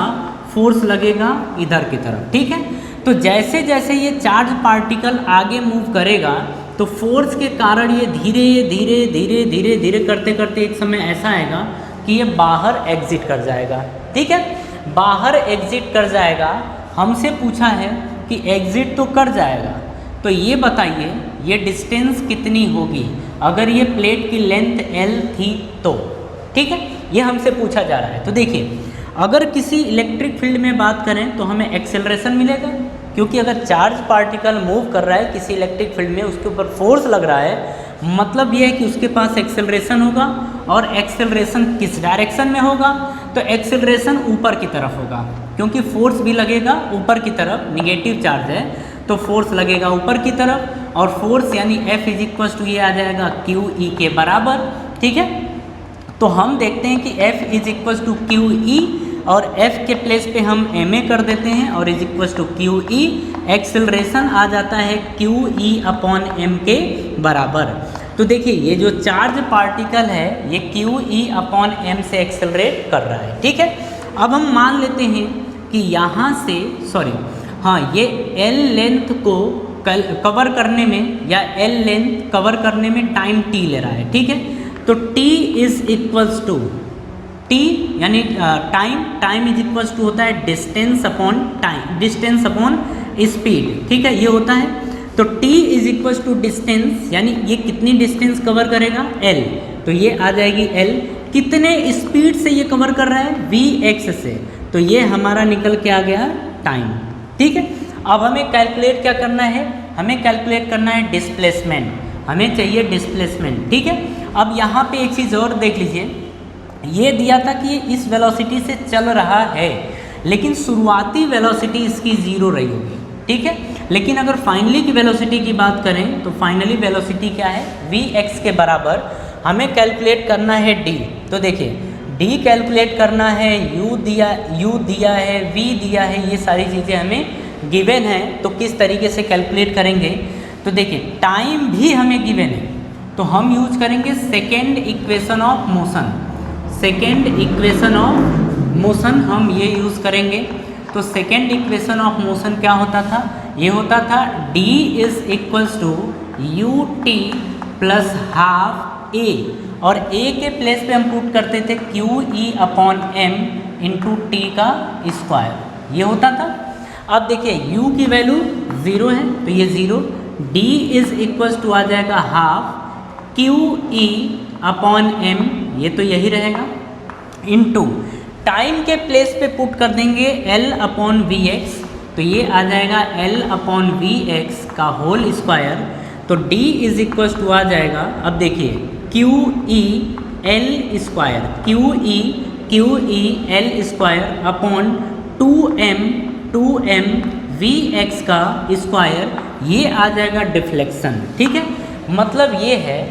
फोर्स लगेगा इधर की तरफ। ठीक है, तो जैसे जैसे ये चार्ज पार्टिकल आगे मूव करेगा तो फोर्स के कारण ये धीरे धीरे धीरे धीरे धीरे करते करते एक समय ऐसा आएगा कि ये बाहर एग्जिट कर जाएगा। ठीक है, बाहर एग्जिट कर जाएगा। हमसे पूछा है कि एग्जिट तो कर जाएगा, तो ये बताइए ये डिस्टेंस कितनी होगी अगर ये प्लेट की लेंथ L थी तो। ठीक है, ये हमसे पूछा जा रहा है। तो देखिए अगर किसी इलेक्ट्रिक फील्ड में बात करें तो हमें एक्सेलरेशन मिलेगा, क्योंकि अगर चार्ज पार्टिकल मूव कर रहा है किसी इलेक्ट्रिक फील्ड में, उसके ऊपर फोर्स लग रहा है, मतलब ये है कि उसके पास एक्सेलरेशन होगा। और एक्सेलरेशन किस डायरेक्शन में होगा? तो एक्सेलरेशन ऊपर की तरफ होगा, क्योंकि फोर्स भी लगेगा ऊपर की तरफ, निगेटिव चार्ज है तो फोर्स लगेगा ऊपर की तरफ। और फोर्स यानी F = ये आ जाएगा QE के बराबर। ठीक है, तो हम देखते हैं कि F = QE और F के प्लेस पे हम ma कर देते हैं और QE, एक्सेलरेशन आ जाता है QE/m के बराबर। तो देखिए ये जो चार्ज पार्टिकल है ये QE/m से एक्सेलरेट कर रहा है। ठीक है, अब हम मान लेते हैं कि यहाँ से ये L लेंथ को कवर करने में या L लेंथ कवर करने में टाइम T ले रहा है। ठीक है, तो T = टी यानी टाइम इज इक्वल टू होता है distance upon time, distance upon speed, ठीक है, ये होता है। तो t is equal to distance, यानी ये कितनी डिस्टेंस कवर करेगा, l, तो ये आ जाएगी l। कितने स्पीड से ये कवर कर रहा है, vx से, तो ये हमारा निकल के आ गया टाइम, ठीक है। अब हमें कैलकुलेट क्या करना है, हमें कैलकुलेट करना है डिस्प्लेसमेंट, हमें चाहिए डिस्प्लेसमेंट, ठीक है। अब यहाँ पे एक चीज़ और देख लीजिए, ये दिया था कि ये इस वेलोसिटी से चल रहा है, लेकिन शुरुआती वेलोसिटी इसकी 0 रही होगी, ठीक है। लेकिन अगर फाइनली की वेलोसिटी की बात करें तो फाइनली वेलोसिटी क्या है, vx के बराबर हमें कैलकुलेट करना है d। तो देखिए d कैलकुलेट करना है, u दिया है, v दिया है, ये सारी चीज़ें हमें गिवन है। तो किस तरीके से कैलकुलेट करेंगे, तो देखिए टाइम भी हमें गिवन है, तो हम यूज करेंगे second equation of motion, second equation of motion हम ये यूज़ करेंगे। तो सेकेंड इक्वेशन ऑफ मोशन क्या होता था, ये होता था d is equals to U T plus half a, और a के प्लेस पे हम पुट करते थे क्यू ई अपॉन एम इंटू टी का स्क्वायर, ये होता था। अब देखिए u की वैल्यू 0 है, तो ये 0, d इज इक्वल्स टू आ जाएगा हाफ क्यू ई अपॉन एम, ये तो यही रहेगा, इनटू टाइम के प्लेस पे पुट कर देंगे L अपॉन वी एक्स, तो ये आ जाएगा L अपॉन वी एक्स का होल स्क्वायर। तो D इज इक्वल टू आ जाएगा, अब देखिए Q E L square, Q E L square upon 2m V X का स्क्वायर, ये आ जाएगा डिफ्लेक्शन, ठीक है। मतलब ये है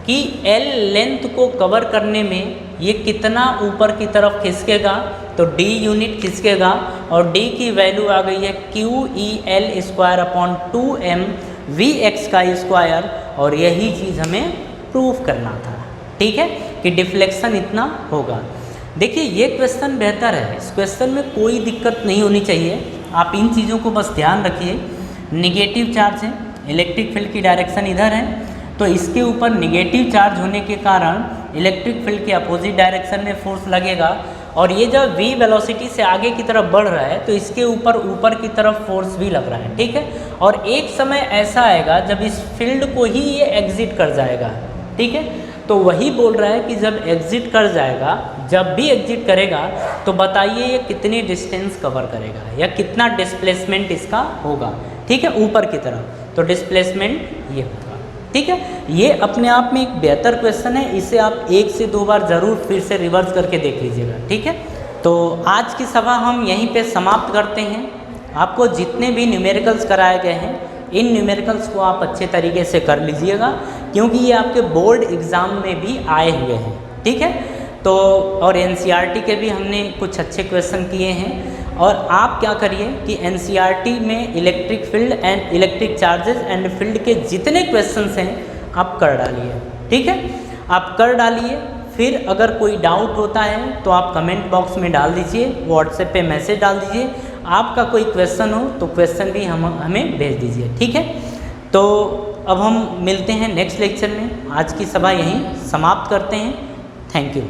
कि L लेंथ को कवर करने में ये कितना ऊपर की तरफ खिसकेगा, तो D यूनिट खिसकेगा, और D की वैल्यू आ गई है Q E L square upon 2m V X का स्क्वायर, और यही चीज़ हमें प्रूफ करना था, ठीक है, कि डिफ्लेक्शन इतना होगा। देखिए ये क्वेश्चन बेहतर है, इस क्वेश्चन में कोई दिक्कत नहीं होनी चाहिए, आप इन चीज़ों को बस ध्यान रखिए। निगेटिव चार्ज है, इलेक्ट्रिक फील्ड की डायरेक्शन इधर है, तो इसके ऊपर निगेटिव चार्ज होने के कारण इलेक्ट्रिक फील्ड के अपोजिट डायरेक्शन में फोर्स लगेगा, और ये जब v वेलोसिटी से आगे की तरफ बढ़ रहा है तो इसके ऊपर की तरफ फोर्स भी लग रहा है, ठीक है। और एक समय ऐसा आएगा जब इस फील्ड को ही ये एग्जिट कर जाएगा, ठीक है। तो वही बोल रहा है कि जब एग्जिट कर जाएगा, जब भी एग्जिट करेगा, तो बताइए ये कितनी डिस्टेंस कवर करेगा या कितना डिस्प्लेसमेंट इसका होगा, ठीक है, ऊपर की तरफ। तो डिस्प्लेसमेंट ये होगा, ठीक है। ये अपने आप में एक बेहतर क्वेश्चन है, इसे आप 1 से 2 बार ज़रूर फिर से रिवर्स करके देख लीजिएगा, ठीक है। तो आज की सभा हम यहीं पे समाप्त करते हैं। आपको जितने भी न्यूमेरिकल्स कराए गए हैं, इन न्यूमेरिकल्स को आप अच्छे तरीके से कर लीजिएगा, क्योंकि ये आपके बोर्ड एग्ज़ाम में भी आए हुए हैं, ठीक है। तो और एनसीईआरटी के भी हमने कुछ अच्छे क्वेश्चन किए हैं, और आप क्या करिए कि एनसीईआरटी में electric field and electric charges and field के जितने क्वेश्चंस हैं आप कर डालिए, ठीक है, आप कर डालिए। फिर अगर कोई डाउट होता है तो आप कमेंट बॉक्स में डाल दीजिए, व्हाट्सएप पे मैसेज डाल दीजिए, आपका कोई क्वेश्चन हो तो क्वेश्चन भी हमें भेज दीजिए, ठीक है। तो अब हम मिलते हैं नेक्स्ट लेक्चर में, आज की सभा यहीं समाप्त करते हैं। Thank you.